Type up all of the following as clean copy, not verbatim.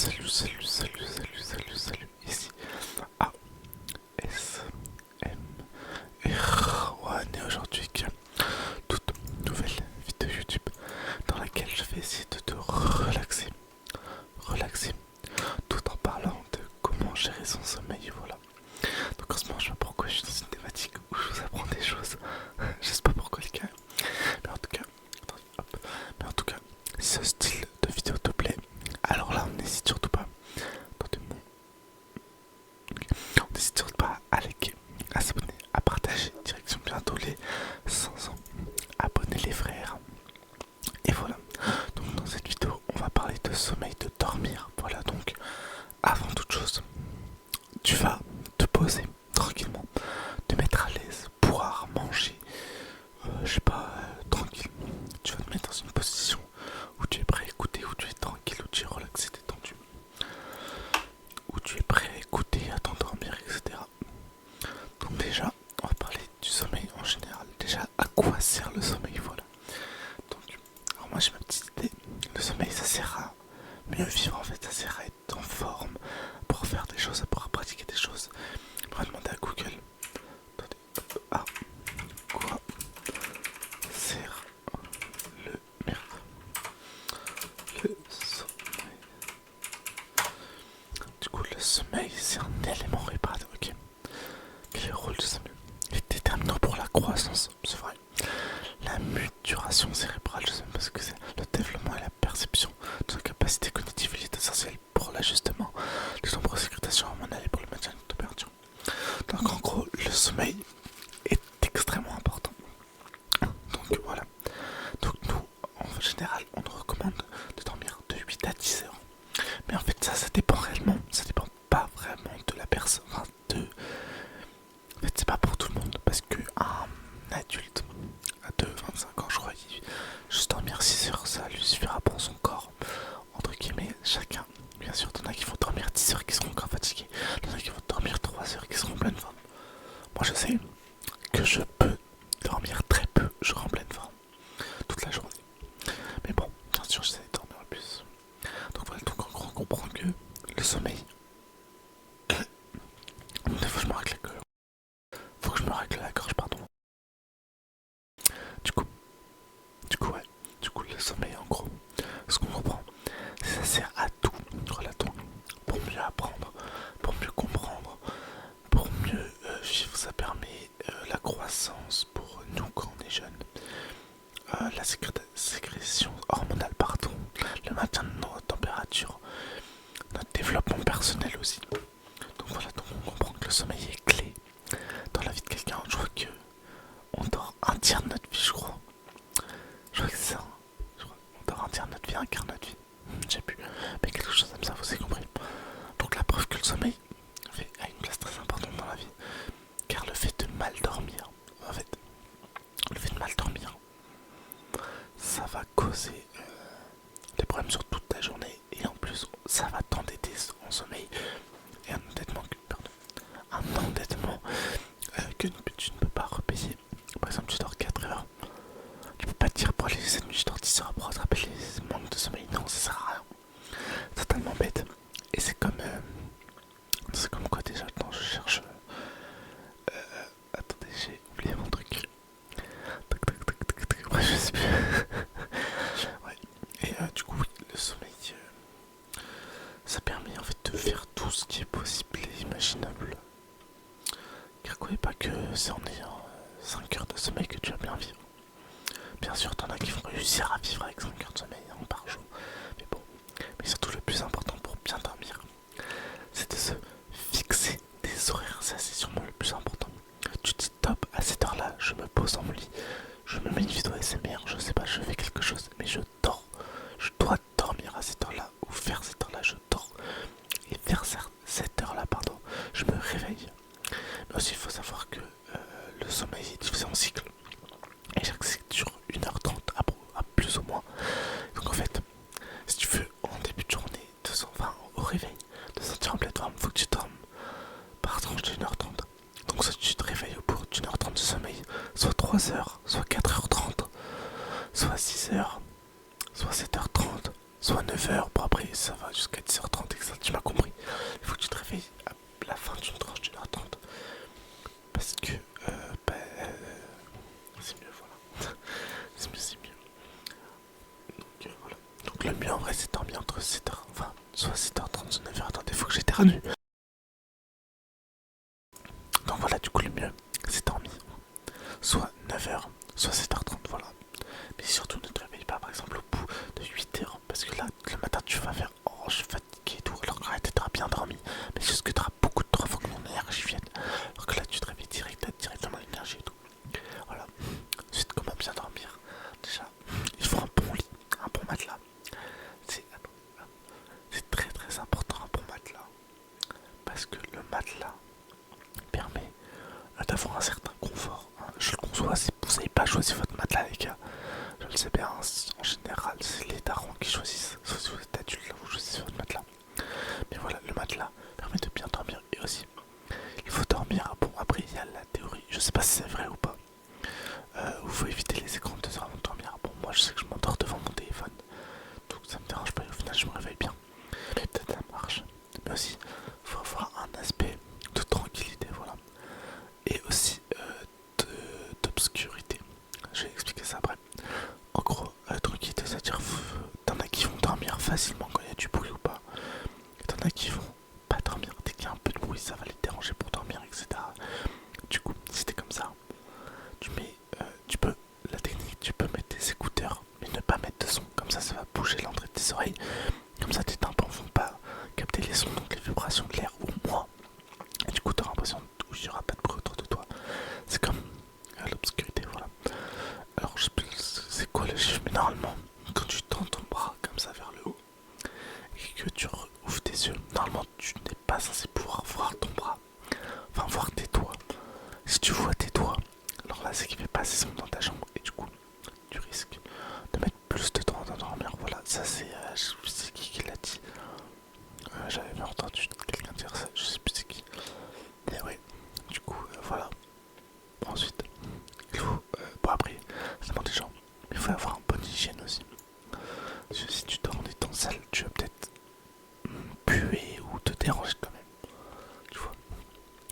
salut, ici ASMR. On est aujourd'hui avec une toute nouvelle vidéo YouTube dans laquelle je vais essayer de te relaxer, tout en parlant de comment gérer son sommeil, voilà. Donc en ce moment, je sais pas pourquoi je suis dans une thématique où je vous apprends des choses. Je sais pas pourquoi les gars. Mais en tout cas, attendez, hop. Mais en tout cas, si ce style de vidéo te plaît, alors là, on n'hésite surtout pas. On n'hésite surtout pas à liker, à s'abonner, à partager. Direction bientôt les 500 abonnés les frères. Et voilà. Donc dans cette vidéo, on va parler de sommeil, de dormir. Voilà, donc avant toute chose, tu vas te poser tranquillement, te mettre à l'aise, boire, manger, je sais pas, tranquille. Tu vas te mettre dans une position où tu es prêt à écouter, où tu es tranquille, où tu es relaxé, détendu, où tu es prêt à écouter, à t'endormir, etc. Donc déjà, on va parler du sommeil en général. Déjà, à quoi sert le sommeil, voilà. Donc, alors moi j'ai ma petite idée. Le sommeil, ça sert à mieux vivre, en fait, ça sert à être en forme, pour faire des choses, pour pratiquer des choses. On va demander à Google. Attendez, à quoi sert le merde, le sommeil. Du coup, le sommeil, c'est un élément réparateur. Ok. Quel est le rôle du sommeil? Il est déterminant pour la croissance, c'est vrai. La maturation cérébrale, je sais même pas ce que c'est. Le développement et la perception de nos capacités cognitives, il est essentiel pour l'ajustement de nombreuses sécrétations hormonales et pour le maintien de la température. Donc en gros, le sommeil est extrêmement important. Donc voilà. Donc nous, en général, on nous recommande de dormir de 8 à 10 heures. Mais en fait, ça dépend réellement. Ça dépend pas vraiment de la personne. Enfin, en fait, c'est pas pour tout le monde. Parce que un adulte de 25 ans, je crois, juste dormir 6 heures, ça lui suffira pour son corps. Entre guillemets, chacun. Bien sûr, t'en as qui vont dormir 10 heures qui seront encore fatigués. T'en as qui vont dormir 3 heures qui seront en pleine forme. Moi, je sais que je peux dormir très peu, je serai en pleine forme toute la journée. Mais bon, bien sûr, j'essaie de dormir le plus. Donc voilà, donc en gros, on comprend que le sommeil. Faut que je me règle la gorge. Faut que je me règle la gorge, pardon. Du coup, ouais. Du coup, le sommeil, en gros, ce qu'on comprend, c'est que ça sert à tout, relatant, pour mieux apprendre, pour mieux comprendre, pour mieux vivre. Ça permet la croissance pour nous quand on est jeune, la sécrétion hormonale, pardon, le maintien de nos températures, notre développement personnel aussi. Donc voilà, donc on comprend que le sommeil est clé dans la vie de quelqu'un. Je crois que on dort un tiers de notre vie, je crois. Je crois que c'est ça. Je crois qu'on dort un tiers de notre vie, un quart de notre vie. Je sais plus. Mais quelque chose comme ça, vous avez compris. Donc la preuve que le sommeil a une place très importante dans la vie. Car le fait de mal dormir, en fait, le fait de mal dormir, ça va causer des problèmes sur toute ta journée. Et en plus, ça va t'endetter en sommeil. Et un endettement que tu ne peux pas repayer. Par exemple, tu dors 4 heures. Tu peux pas te dire pour aller cette nuit, je dors 10 heures pour rattraper les manques de sommeil. Non, ça sert à rien. Totalement bête. Et c'est comme quoi déjà. Attends, je cherche. Attendez, j'ai oublié mon truc. Ouais, je sais plus. Ouais. Et du coup, oui, le sommeil, ça permet en fait de faire tout ce qui est possible et imaginable. Car croyez pas que c'est en ayant 5 heures de sommeil que tu vas bien vivre. Bien sûr, t'en as qui vont réussir à vivre avec 5 heures de sommeil par jour. Mais bon, mais surtout le plus important pour bien dormir, c'est de se fixer des horaires. Ça, c'est sûrement le plus important. Tu te dis top, à cette heure-là, je me pose dans mon lit, je me mets une vidéo ASMR, je sais pas, je fais quelque chose, mais je dors. Je dois dormir à cette heure-là, ou vers cette heure-là, je dors. Et vers cette heure-là, pardon, je me réveille. Mais aussi, il faut savoir que le sommeil est divisé en cycles. Et chaque cycle dure 1h30 à plus ou moins. Donc en fait, si tu veux, en début de journée, enfin au réveil, te sentir en pleine forme, faut que tu dormes par tranche de 1h30. Donc soit tu te réveilles au bout d'une heure 30 de sommeil, soit 3 heures, soit 4h30, soit 6 heures, soit 7h30, soit 9 heures. Bon après ça va jusqu'à jusqu'à 10h30 et ça, tu m'as compris. Il faut que tu te réveilles à la fin d'une tranche d'une heure trente. Parce que, bah, c'est mieux, voilà. C'est mieux, c'est mieux. Donc, voilà. Donc, le mieux en vrai, c'est dormir entre 7h, enfin, soit 7h30, soit 9h. Attendez, faut que j'éternue. Donc, voilà, du coup, le mieux, c'est dormir soit 9h, soit 7h30, voilà. Mais surtout, ne te réveille pas, par exemple, au bout de 8h. Parce que là, le matin, tu vas faire oh, je suis fatigué et tout. Alors qu'en réalité, tu auras bien dormi. Mais juste que tu auras beaucoup de temps avant que mon énergie vienne. Alors que là, tu te réveilles direct, tu as directement l'énergie et tout. Voilà. Ensuite, comment bien dormir? Déjà, il faut un bon lit, un bon matelas. C'est très très important, un bon matelas. Parce que le matelas permet d'avoir un certain confort. Je le conçois, si vous n'avez pas choisi votre matelas, les gars. Je le sais bien, en général, c'est les darons qui choisissent. Sauf si vous êtes adulte, là, vous choisissez votre matelas. Mais voilà, le matelas permet de bien dormir. Et aussi, il faut dormir. Bon, après, il y a la théorie. Je sais pas si c'est vrai ou pas. Il faut éviter les écrans 2 heures avant de dormir. Bon, moi, je sais que je m'endors devant mon téléphone. Donc, ça me dérange pas. Et au final, je me réveille bien. Mais peut-être ça marche. Mais aussi, il faut avoir un aspect de tranquillité. Voilà. Et aussi d'obscurité. Je vais expliquer ça après. En gros, tranquillité, c'est-à-dire t'en as qui vont dormir facilement quand il y a du bruit ou pas. Et t'en as qui vont pas dormir. Dès qu'il y a un peu de bruit, ça va les déranger pour dormir, etc. Du coup, si t'es comme ça, tu peux, la technique, tu peux mettre tes écouteurs, mais ne pas mettre de son. Comme ça va bouger l'entrée de tes oreilles. Comme ça, tes tympans vont pas capter les sons, donc les vibrations de l'air ou moins. Et du coup, t'auras l'impression qu'il n'y aura pas de bruit autour de toi. C'est comme l'obscurité, voilà. Alors, je sais plus c'est quoi le chiffre, mais normalement, quand tu tends ton bras comme ça vers le haut et que tu ouvres tes yeux, normalement, tu n'es pas censé pouvoir voir ton bras, enfin, voir tes doigts. Si tu vois tes doigts, alors là, c'est qu'il fait pas assez son dans ta jambe et du coup, tu risques de mettre plus de temps à t'endormir. Voilà, ça, je sais qui l'a dit. J'avais entendu quelqu'un dire ça, je sais plus c'est qui. Mais ouais, du coup, voilà. Ensuite, il faut. Bon, après, ça demande des gens. Mais il faut avoir une bonne hygiène aussi. Parce que si tu dors en étant sale, tu vas peut-être puer ou te déranger quand même. Tu vois,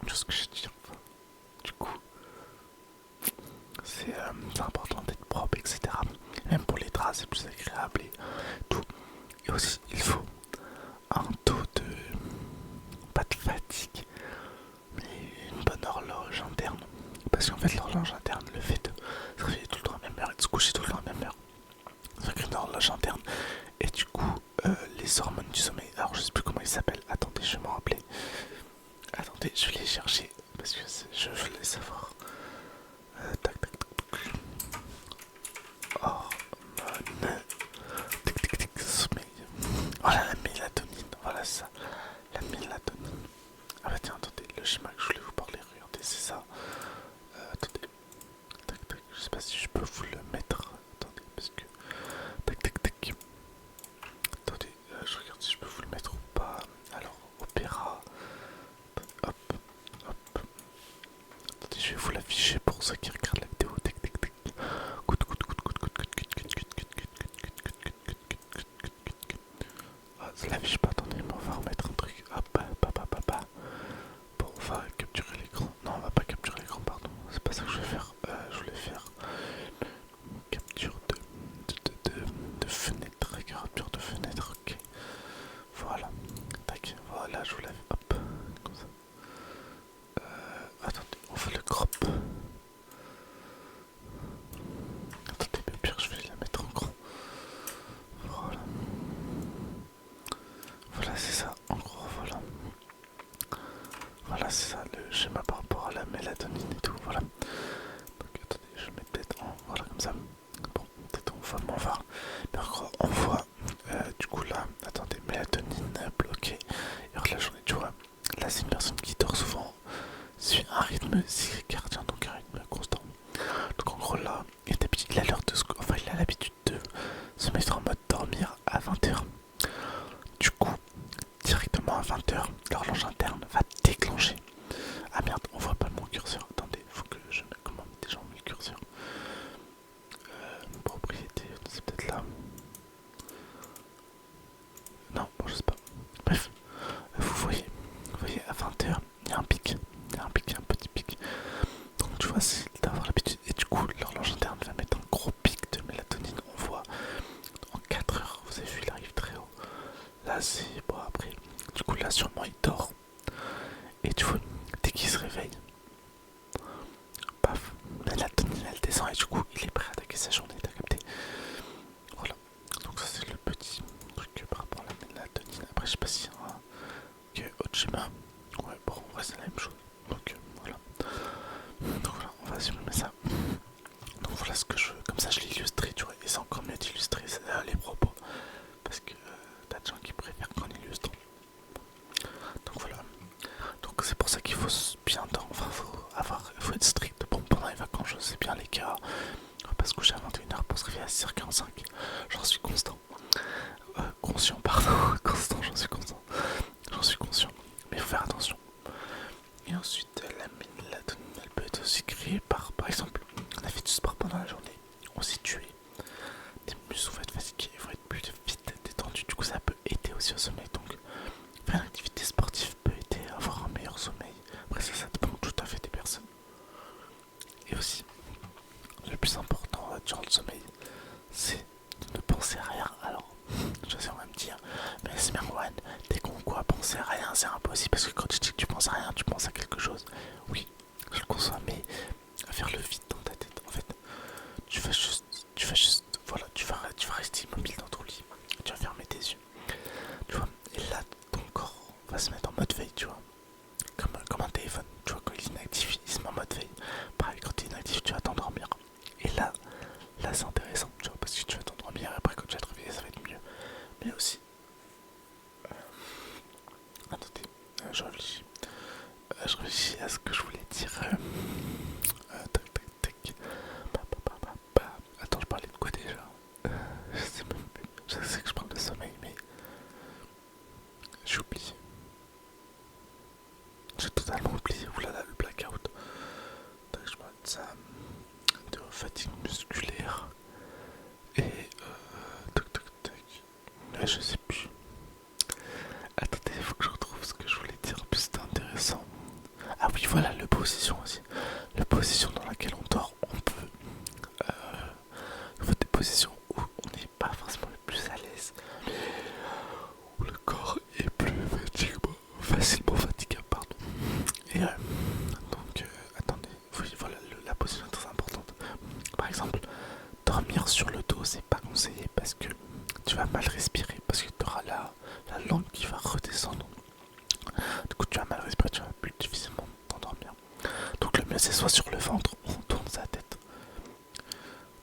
tu vois ce que je veux dire. Enfin, du coup, c'est important d'être propre, etc. Même pour les draps, c'est plus agréable et tout. Et aussi, il faut un taux de. Pas de fatigue, mais une bonne horloge interne. Parce qu'en fait, l'horloge interne, le fait de se réveiller tout le temps à la même heure et de se coucher tout le temps à la même heure, ça crée une horloge interne. Et du coup, les hormones du sommeil, alors je sais plus comment ils s'appellent. Attendez, je vais m'en rappeler. Attendez, je vais les chercher parce que je veux les savoir. Tac, tac, tac. Hormones. Tic, tic, tic, sommeil. Voilà la mélatonine. Voilà ça. La mélatonine. Ah bah tiens, attendez, le schéma que je voulais vous parler, regardez, c'est ça. Attendez. Tac, tac. Je sais pas si je peux vous le mettre. Attendez, parce que. Tac, tac, tac. Attendez, je regarde si je peux vous le mettre ou pas. Alors, opéra. Hop, hop. Attendez, je vais vous l'afficher pour ceux qui regardent la vidéo. Tac, tac, tac. Ah, ça l'affiche pas, attendez, mais on va remettre un truc. Hop, hop, hop, hop, hop. Bon, on va capturer l'écran. Non, on va pas capturer l'écran, pardon. C'est pas ça que je vais faire. Je voulais faire capture de fenêtre. Capture de fenêtre, ok. Voilà. Tac, voilà, je vous l'avais. Hop, comme ça. Attendez, on fait le crop. Attendez, mais pire, je vais la mettre en grand. Voilà. Voilà, c'est ça. En gros, voilà. Voilà, c'est ça le schéma par rapport à la mélatonine et tout. Voilà. Donc, attendez, je vais mettre peut-être en. Voilà, comme ça. Bon, peut-être on va m'en voir. Mais en gros, on voit. Du coup, là, attendez, mélatonine bloquée. Et alors, la journée, tu vois. Là, c'est une personne qui dort souvent. Suit un rythme circadien, donc un rythme constant. Donc en gros là, il a l'heure de enfin il a l'habitude de se mettre en mode dormir à 20h. Du coup, directement à 20h, l'horloge interne va déclencher. Ah merde, on voit pas mon curseur. Attendez, faut que je mette comment déjà on met le curseur. Propriété, c'est peut-être là. Non, bon je sais pas. c'est bon après. Du coup là sûrement il dort. Et tu vois, dès qu'il se réveille, paf, la tonine elle descend et du coup il est prêt à attaquer sa journée, t'as capté. Voilà, donc ça c'est le petit truc par rapport à la mélatonine. Après je sais pas si il y a autre schéma. Ouais bon en vrai c'est la même chose. Donc voilà. Donc voilà, on va supprimer ça. Donc voilà ce que je veux, comme ça je l'ai illustré, tu vois, et c'est encore mieux d'illustrer les propos. Parce que t'as des gens qui préfèrent qu'on illustre. Donc voilà. Donc c'est pour ça qu'il faut bien temps, enfin faut être strict. Bon pendant les vacances je sais bien les gars, on va pas se coucher à 21h pour se réveiller à 6h45. J'en suis constant. Conscient pardon, constant j'en suis constant. J'en suis conscient. Mais il faut faire attention. Et ensuite la mélatonine elle peut être aussi créée par exemple, on a fait du sport pendant la journée, on s'est tué. Tes muscles vont être fatigués, ils vont être plus vite détendus, du coup ça peut aider aussi au sommeil. Donc faire une activité sportive peut aider à avoir un meilleur sommeil. Après ça dépend tout à fait des personnes. Et aussi, le plus important durant le sommeil, c'est de ne penser à rien. Alors, je sais, on va me dire, mais c'est Merwan, t'es con quoi, penser à rien, c'est impossible. Parce que quand je dis que tu penses à rien, tu penses à quelque chose. Oui, je le conçois, mais à faire le vide dans ta tête. En fait, voilà, tu vas rester immobile dans ton lit. Tu vas fermer tes yeux. Tu vois, et là, ton corps va se mettre en mode veille, tu vois. Comme un téléphone, tu vois, quand il est inactif, il se met en mode veille. Pareil, quand tu es inactif, tu vas t'endormir. Et là c'est intéressant, tu vois, parce que tu vas t'endormir et après quand tu vas te réveiller, ça va être mieux. Mais aussi, attendez, je réfléchis à ce que je voulais dire. Tac, tac, tac. Attends, je parlais de quoi déjà? Je sais même plus. Je sais que je parle de sommeil, mais j'ai oublié. J'ai totalement oublié. Oulala, le blackout. Donc, je parle de ça, de fatigue musculaire. Et tac, tac, tac. Ouais, je sais plus. Attendez, il faut que je retrouve ce que je voulais dire. En plus, c'était intéressant. Ah oui, voilà, le position aussi. La position dans laquelle on dort, on peut. Des positions où on n'est pas forcément le plus à l'aise, où le corps est plus facilement fatigable, pardon. Et donc, attendez, oui, voilà, la position est très importante. Par exemple, dormir sur le dos, c'est pas conseillé parce que tu vas mal respirer, parce que tu auras la langue qui va redescendre. Du coup, tu vas mal respirer, tu vas plus difficilement t'endormir. Donc, le mieux, c'est soit sur le ventre ou on tourne sa tête.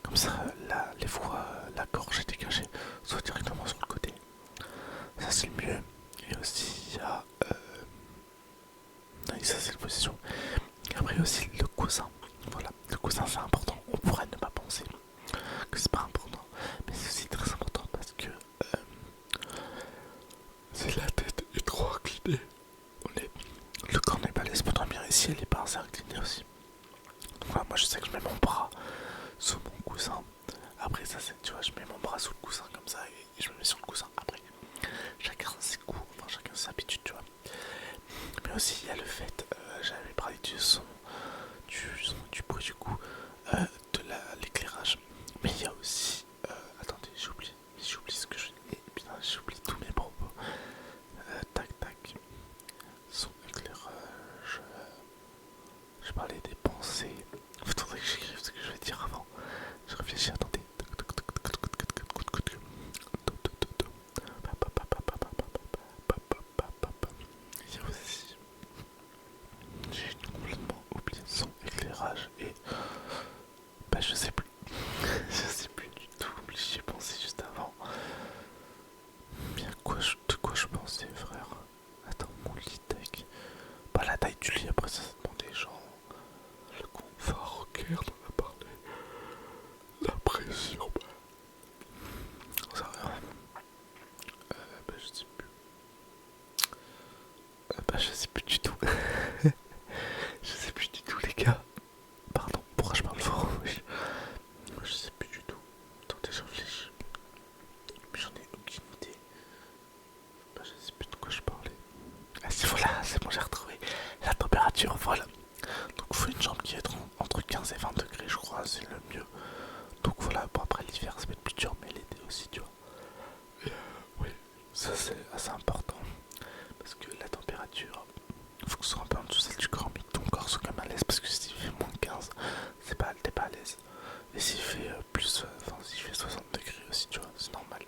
Comme ça, les voies, la gorge est dégagée, soit directement sur le côté. Ça, c'est le mieux. Et aussi, il y a. Ça, c'est la position. Et après, aussi le coussin. Voilà, le coussin, c'est important. On pourrait ne pas penser que c'est pas important, mais c'est aussi très important parce que si la tête est trop inclinée, le corps n'est pas laissé pour dormir ici, elle est pas assez inclinée aussi. Donc voilà, moi je sais que je mets mon bras sous mon coussin. Après ça c'est, tu vois, je mets mon bras sous le coussin comme ça et je me mets sur le coussin. Après, chacun ses goûts, enfin chacun ses habitudes, tu vois. Mais aussi il y a le fait, j'avais parlé du son, du bruit du coup, de l'éclairage. Mais il y a aussi, attendez, j'ai oublié ce que je dis. Putain, j'ai oublié tous mes propos. Tac tac, son éclairage. Je parlais des pensées. Faudrait que j'écrive ce que je vais dire avant. Je réfléchis, attendez. Il y a aussi. J'ai complètement oublié son éclairage et. Bah, je sais plus. Je sais plus du tout. J'y ai pensé juste avant. Bien, de quoi je pensais, frère? Attends, mon lit tech. Bah, la taille du lit, après ça dépend des gens. Le confort, ok, on en a parlé. La pression, bah. Ça va. Bah, je sais plus. Bah, je sais plus du tout. Je sais plus du tout, les gars. Pardon, pourquoi je parle fort? Oui. Moi, je sais plus du tout. Attendez, je réfléchis. Mais j'en ai aucune idée. Bah, je sais plus de quoi je parlais. Ah, voilà, c'est bon, j'ai retrouvé la température, voilà. Donc, il faut une chambre qui est entre 15 et 20 degrés, je crois, c'est le mieux. Donc, voilà, bon, après l'hiver, ça va être plus dur, mais l'été aussi, tu vois. Et oui, ça, c'est assez important. Parce que la température, faut que ce soit un peu en dessous celle du corps, mais que ton corps soit quand même à l'aise. Parce que s'il fait moins de 15, t'es pas à l'aise. Et s'il fait enfin s'il fait 60 degrés aussi, tu vois, c'est normal.